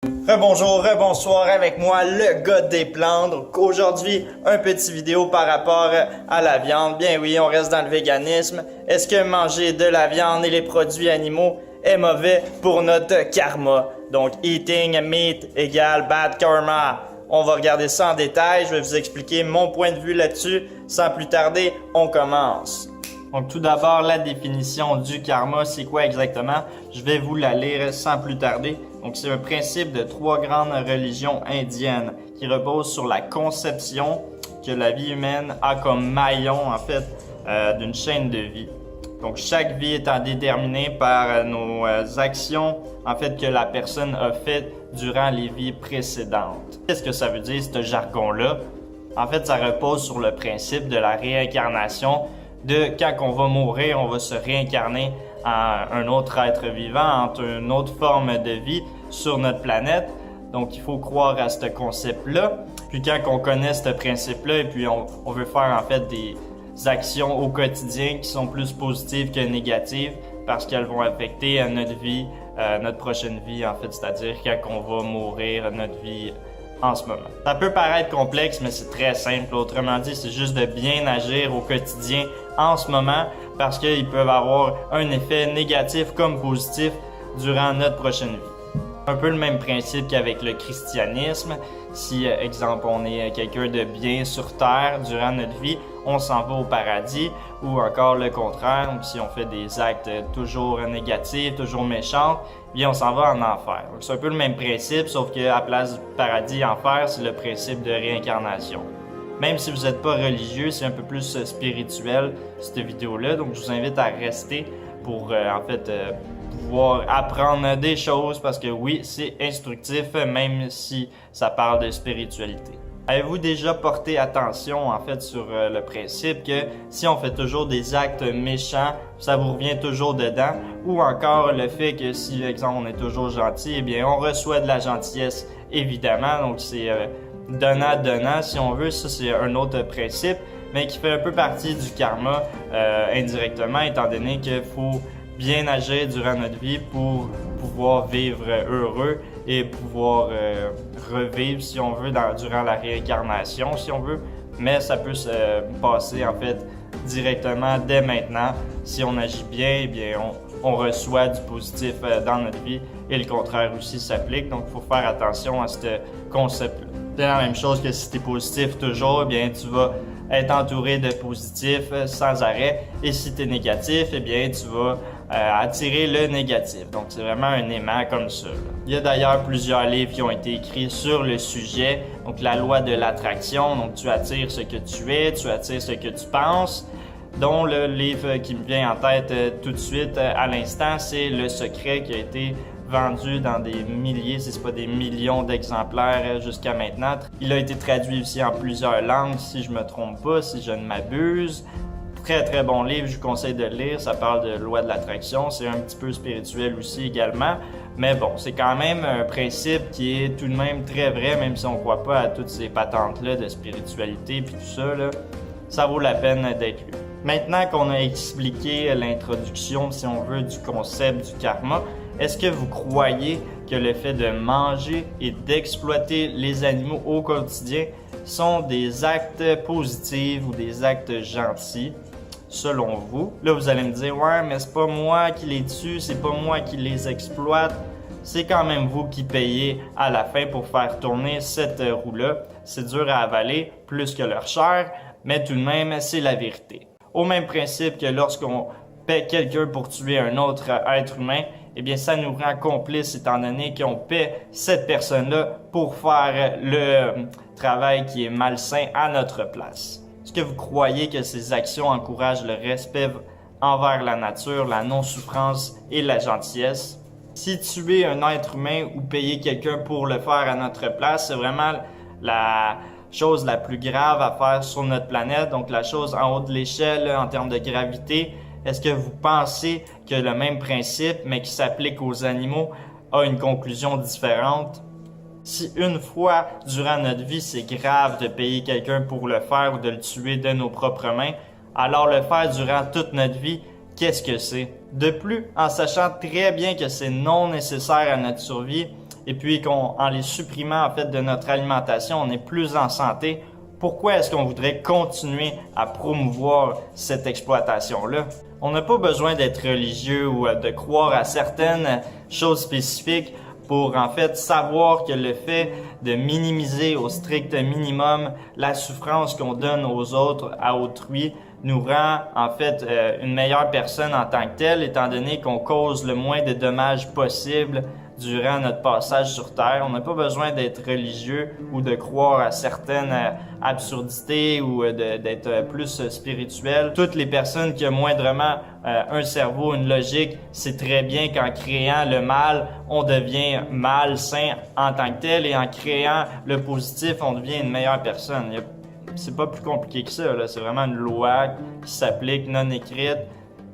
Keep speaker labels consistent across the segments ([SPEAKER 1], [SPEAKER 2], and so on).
[SPEAKER 1] Rebonjour, rebonsoir avec moi, le gars des plantes. Donc aujourd'hui, un petit vidéo par rapport à la viande. Bien oui, on reste dans le véganisme. Est-ce que manger de la viande et les produits animaux est mauvais pour notre karma? Donc eating meat égale bad karma. On va regarder ça en détail, je vais vous expliquer mon point de vue là-dessus. Sans plus tarder, on commence. Donc tout d'abord, la définition du karma, c'est quoi exactement? Je vais vous la lire sans plus tarder. Donc c'est un principe de 3 grandes religions indiennes qui repose sur la conception que la vie humaine a comme maillon en fait d'une chaîne de vie. Donc chaque vie étant déterminée par nos actions en fait que la personne a fait durant les vies précédentes. Qu'est-ce que ça veut dire ce jargon-là? En fait, ça repose sur le principe de la réincarnation, de quand on va mourir, on va se réincarner en un autre être vivant, en une autre forme de vie sur notre planète. Donc il faut croire à ce concept-là. Puis quand on connaît ce principe-là et puis on veut faire en fait des actions au quotidien qui sont plus positives que négatives parce qu'elles vont affecter notre vie, notre prochaine vie en fait, c'est-à-dire quand on va mourir, notre vie en ce moment. Ça peut paraître complexe, mais c'est très simple. Autrement dit, c'est juste de bien agir au quotidien en ce moment parce qu'ils peuvent avoir un effet négatif comme positif durant notre prochaine vie. Un peu le même principe qu'avec le christianisme. Si, exemple, on est quelqu'un de bien sur terre durant notre vie, on s'en va au paradis, ou encore le contraire, donc si on fait des actes toujours négatifs, toujours méchants, bien on s'en va en enfer. Donc c'est un peu le même principe, sauf qu'à place du paradis, enfer, c'est le principe de réincarnation. Même si vous n'êtes pas religieux, c'est un peu plus spirituel cette vidéo-là, donc je vous invite à rester pour pouvoir apprendre des choses parce que oui, c'est instructif même si ça parle de spiritualité. Avez-vous déjà porté attention en fait sur le principe que si on fait toujours des actes méchants, ça vous revient toujours dedans, ou encore le fait que si, par exemple, on est toujours gentil, eh bien on reçoit de la gentillesse évidemment, donc c'est donnant si on veut, ça c'est un autre principe, mais qui fait un peu partie du karma indirectement étant donné qu'il faut bien agir durant notre vie pour pouvoir vivre heureux et pouvoir revivre si on veut durant la réincarnation si on veut, mais ça peut se passer en fait directement dès maintenant. Si on agit bien, eh bien on reçoit du positif dans notre vie et le contraire aussi s'applique, donc il faut faire attention à ce concept-là. C'est la même chose que si tu es positif toujours, eh bien tu vas être entouré de positifs sans arrêt, et si tu es négatif, eh bien tu vas attirer le négatif. Donc c'est vraiment un aimant comme ça. Il y a d'ailleurs plusieurs livres qui ont été écrits sur le sujet, donc la loi de l'attraction, donc tu attires ce que tu es, tu attires ce que tu penses, dont le livre qui me vient en tête tout de suite à l'instant, c'est Le Secret, qui a été vendu dans des milliers, si ce n'est pas des millions d'exemplaires jusqu'à maintenant. Il a été traduit aussi en plusieurs langues, si je ne me trompe pas, si je ne m'abuse. Très très bon livre, je vous conseille de le lire, ça parle de loi de l'attraction, c'est un petit peu spirituel aussi également, mais bon, c'est quand même un principe qui est tout de même très vrai, même si on ne croit pas à toutes ces patentes-là de spiritualité puis tout ça, là, ça vaut la peine d'être lu. Maintenant qu'on a expliqué l'introduction, si on veut, du concept du karma, est-ce que vous croyez que le fait de manger et d'exploiter les animaux au quotidien sont des actes positifs ou des actes gentils, selon vous? Là, vous allez me dire, ouais, mais c'est pas moi qui les tue, c'est pas moi qui les exploite. C'est quand même vous qui payez à la fin pour faire tourner cette roue-là. C'est dur à avaler, plus que leur chair, mais tout de même, c'est la vérité. Au même principe que lorsqu'on paie quelqu'un pour tuer un autre être humain, eh bien, ça nous rend complices étant donné qu'on paie cette personne-là pour faire le travail qui est malsain à notre place. Est-ce que vous croyez que ces actions encouragent le respect envers la nature, la non-souffrance et la gentillesse? Si tuer un être humain ou payer quelqu'un pour le faire à notre place, c'est vraiment la chose la plus grave à faire sur notre planète, donc la chose en haut de l'échelle en termes de gravité. Est-ce que vous pensez que le même principe, mais qui s'applique aux animaux, a une conclusion différente? Si une fois durant notre vie, c'est grave de payer quelqu'un pour le faire ou de le tuer de nos propres mains, alors le faire durant toute notre vie, qu'est-ce que c'est? De plus, en sachant très bien que c'est non nécessaire à notre survie, et puis en les supprimant en fait de notre alimentation, on est plus en santé, pourquoi est-ce qu'on voudrait continuer à promouvoir cette exploitation-là? On n'a pas besoin d'être religieux ou de croire à certaines choses spécifiques pour en fait savoir que le fait de minimiser au strict minimum la souffrance qu'on donne aux autres, à autrui, nous rend en fait une meilleure personne en tant que telle, étant donné qu'on cause le moins de dommages possible durant notre passage sur Terre. On n'a pas besoin d'être religieux ou de croire à certaines absurdités ou d'être plus spirituel. Toutes les personnes qui ont moindrement un cerveau, une logique, c'est très bien qu'en créant le mal, on devient malsain en tant que tel, et en créant le positif, on devient une meilleure personne. C'est pas plus compliqué que ça, là. C'est vraiment une loi qui s'applique, non écrite,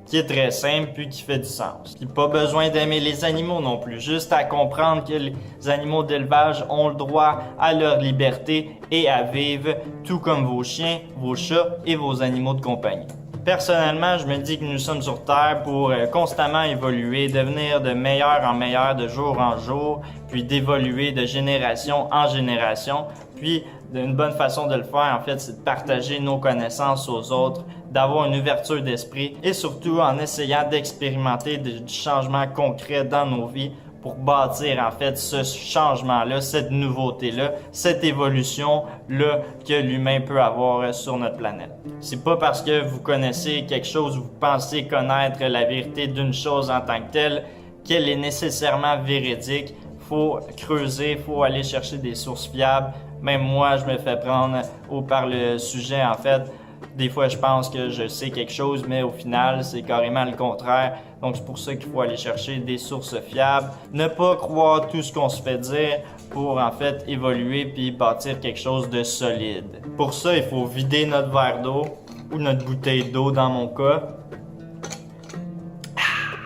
[SPEAKER 1] qui est très simple puis qui fait du sens. Puis pas besoin d'aimer les animaux non plus, juste à comprendre que les animaux d'élevage ont le droit à leur liberté et à vivre tout comme vos chiens, vos chats et vos animaux de compagnie. Personnellement, je me dis que nous sommes sur Terre pour constamment évoluer, devenir de meilleur en meilleur de jour en jour, puis d'évoluer de génération en génération. Puis, une bonne façon de le faire, en fait, c'est de partager nos connaissances aux autres, d'avoir une ouverture d'esprit et surtout en essayant d'expérimenter du changement concret dans nos vies pour bâtir en fait ce changement-là, cette nouveauté-là, cette évolution-là que l'humain peut avoir sur notre planète. C'est pas parce que vous connaissez quelque chose, vous pensez connaître la vérité d'une chose en tant que telle, qu'elle est nécessairement véridique. Faut creuser, faut aller chercher des sources fiables. Même moi, je me fais prendre par le sujet en fait. Des fois, je pense que je sais quelque chose, mais au final, c'est carrément le contraire. Donc, c'est pour ça qu'il faut aller chercher des sources fiables. Ne pas croire tout ce qu'on se fait dire pour, en fait, évoluer puis bâtir quelque chose de solide. Pour ça, il faut vider notre verre d'eau ou notre bouteille d'eau dans mon cas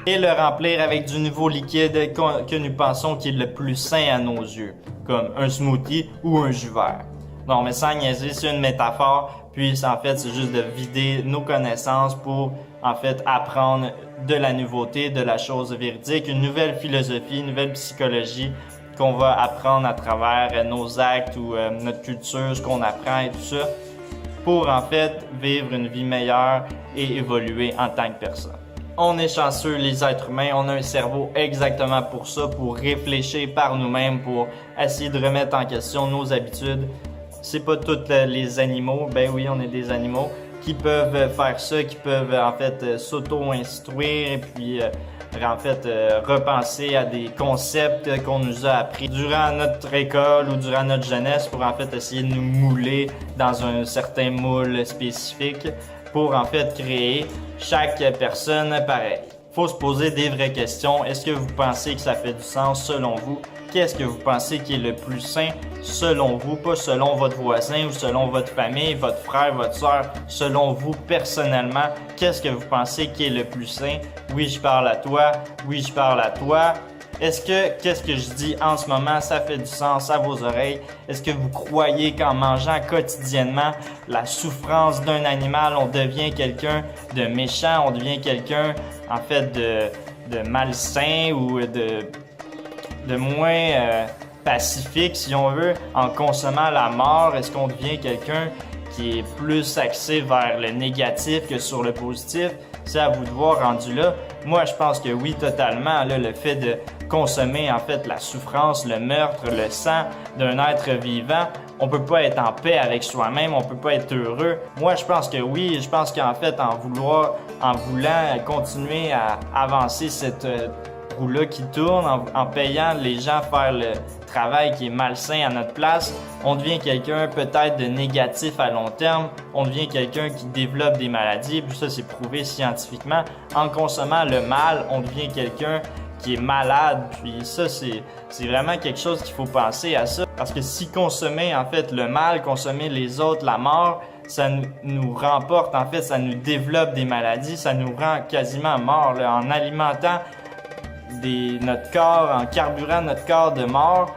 [SPEAKER 1] et le remplir avec du nouveau liquide que nous pensons qui est le plus sain à nos yeux, comme un smoothie ou un jus vert. Non, mais sans niaiser, c'est une métaphore. Puis, en fait, c'est juste de vider nos connaissances pour, en fait, apprendre de la nouveauté, de la chose véridique, une nouvelle philosophie, une nouvelle psychologie qu'on va apprendre à travers nos actes ou notre culture, ce qu'on apprend et tout ça, pour, en fait, vivre une vie meilleure et évoluer en tant que personne. On est chanceux, les êtres humains, on a un cerveau exactement pour ça, pour réfléchir par nous-mêmes, pour essayer de remettre en question nos habitudes. C'est pas tous les animaux, ben oui, on est des animaux, qui peuvent faire ça, qui peuvent en fait s'auto-instruire et puis en fait repenser à des concepts qu'on nous a appris durant notre école ou durant notre jeunesse pour en fait essayer de nous mouler dans un certain moule spécifique pour en fait créer chaque personne pareille. Faut se poser des vraies questions. Est-ce que vous pensez que ça fait du sens selon vous? Qu'est-ce que vous pensez qui est le plus sain selon vous, pas selon votre voisin ou selon votre famille, votre frère, votre soeur, selon vous personnellement, qu'est-ce que vous pensez qui est le plus sain? Oui, je parle à toi, oui, je parle à toi. Est-ce que qu'est-ce que je dis en ce moment, ça fait du sens à vos oreilles? Est-ce que vous croyez qu'en mangeant quotidiennement la souffrance d'un animal, on devient quelqu'un de méchant, on devient quelqu'un en fait de malsain ou de moins pacifique, si on veut, en consommant la mort? Est-ce qu'on devient quelqu'un qui est plus axé vers le négatif que sur le positif? C'est à vous de voir rendu là. Moi, je pense que oui, totalement. Là, le fait de consommer en fait la souffrance, le meurtre, le sang d'un être vivant, on peut pas être en paix avec soi-même, on peut pas être heureux. Moi, je pense que oui. Je pense qu'en fait, en voulant continuer à avancer cette roue-là qui tourne, en payant les gens faire le travail qui est malsain à notre place, on devient quelqu'un peut-être de négatif à long terme, on devient quelqu'un qui développe des maladies, puis ça c'est prouvé scientifiquement. En consommant le mal, on devient quelqu'un qui est malade, puis ça c'est vraiment quelque chose qu'il faut penser à ça, parce que si consommer en fait le mal, consommer les autres, la mort, ça nous remporte, en fait ça nous développe des maladies, ça nous rend quasiment morts là, en alimentant notre corps, en carburant notre corps de mort,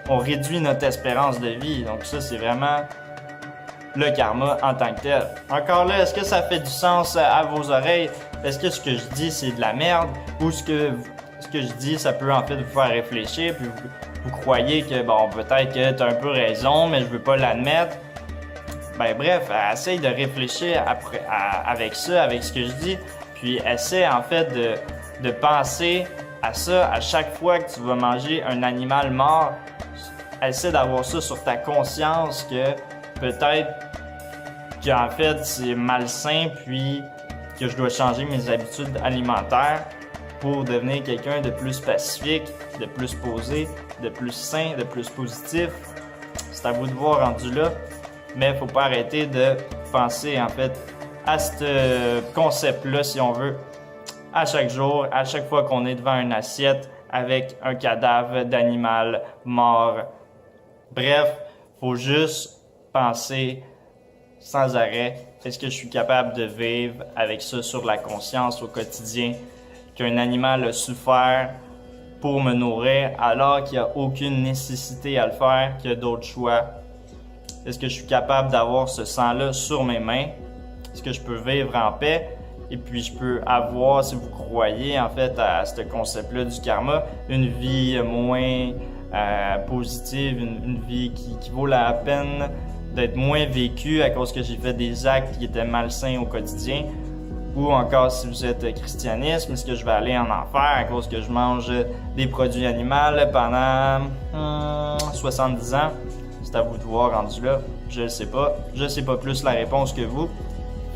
[SPEAKER 1] on réduit notre espérance de vie. Donc ça, c'est vraiment le karma en tant que tel. Encore là, est-ce que ça fait du sens à vos oreilles? Est-ce que ce que je dis, c'est de la merde? Ou ce que je dis, ça peut en fait vous faire réfléchir puis vous croyez que bon, peut-être que tu as un peu raison, mais je veux pas l'admettre. Ben bref, essaye de réfléchir avec ça, avec ce que je dis, puis essaie en fait de penser à ça à chaque fois que tu vas manger un animal mort. Essaie d'avoir ça sur ta conscience que peut-être qu'en fait c'est malsain, puis que je dois changer mes habitudes alimentaires pour devenir quelqu'un de plus pacifique, de plus posé, de plus sain, de plus positif. C'est à vous de voir rendu là, mais il ne faut pas arrêter de penser en fait à ce concept-là, si on veut, à chaque jour, à chaque fois qu'on est devant une assiette avec un cadavre d'animal mort. Bref, faut juste penser sans arrêt, est-ce que je suis capable de vivre avec ça sur la conscience au quotidien, qu'un animal a souffert pour me nourrir alors qu'il n'y a aucune nécessité à le faire, qu'il y a d'autres choix? Est-ce que je suis capable d'avoir ce sang-là sur mes mains? Est-ce que je peux vivre en paix? Et puis je peux avoir, si vous croyez en fait à ce concept-là du karma, une vie moins positive, une vie qui vaut la peine d'être moins vécue à cause que j'ai fait des actes qui étaient malsains au quotidien. Ou encore si vous êtes christianisme, est-ce que je vais aller en enfer à cause que je mange des produits animaux pendant 70 ans? C'est à vous de voir rendu là. Je ne sais pas. Je sais pas plus la réponse que vous.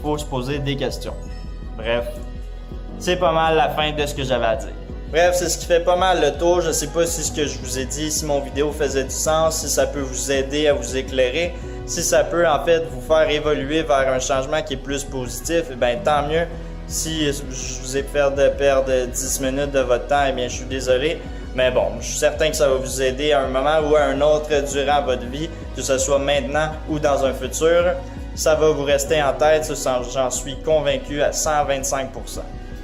[SPEAKER 1] Faut se poser des questions. Bref, c'est pas mal la fin de ce que j'avais à dire. Bref, c'est ce qui fait pas mal le tour. Je sais pas si ce que je vous ai dit, si mon vidéo faisait du sens, si ça peut vous aider à vous éclairer, si ça peut en fait vous faire évoluer vers un changement qui est plus positif, eh bien tant mieux. Si je vous ai fait perdre 10 minutes de votre temps, eh bien je suis désolé. Mais bon, je suis certain que ça va vous aider à un moment ou à un autre durant votre vie, que ce soit maintenant ou dans un futur. Ça va vous rester en tête, j'en suis convaincu à 125%.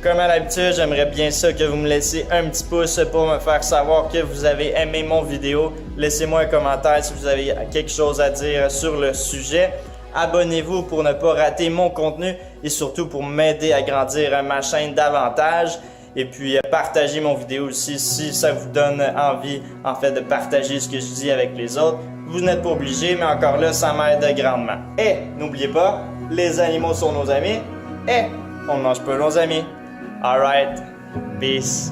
[SPEAKER 1] Comme à l'habitude, j'aimerais bien ça que vous me laissiez un petit pouce pour me faire savoir que vous avez aimé mon vidéo. Laissez-moi un commentaire si vous avez quelque chose à dire sur le sujet. Abonnez-vous pour ne pas rater mon contenu et surtout pour m'aider à grandir ma chaîne davantage. Et puis partagez mon vidéo aussi si ça vous donne envie en fait de partager ce que je dis avec les autres. Vous n'êtes pas obligé, mais encore là, ça m'aide grandement. Et n'oubliez pas, les animaux sont nos amis et on ne mange pas nos amis. Alright, peace.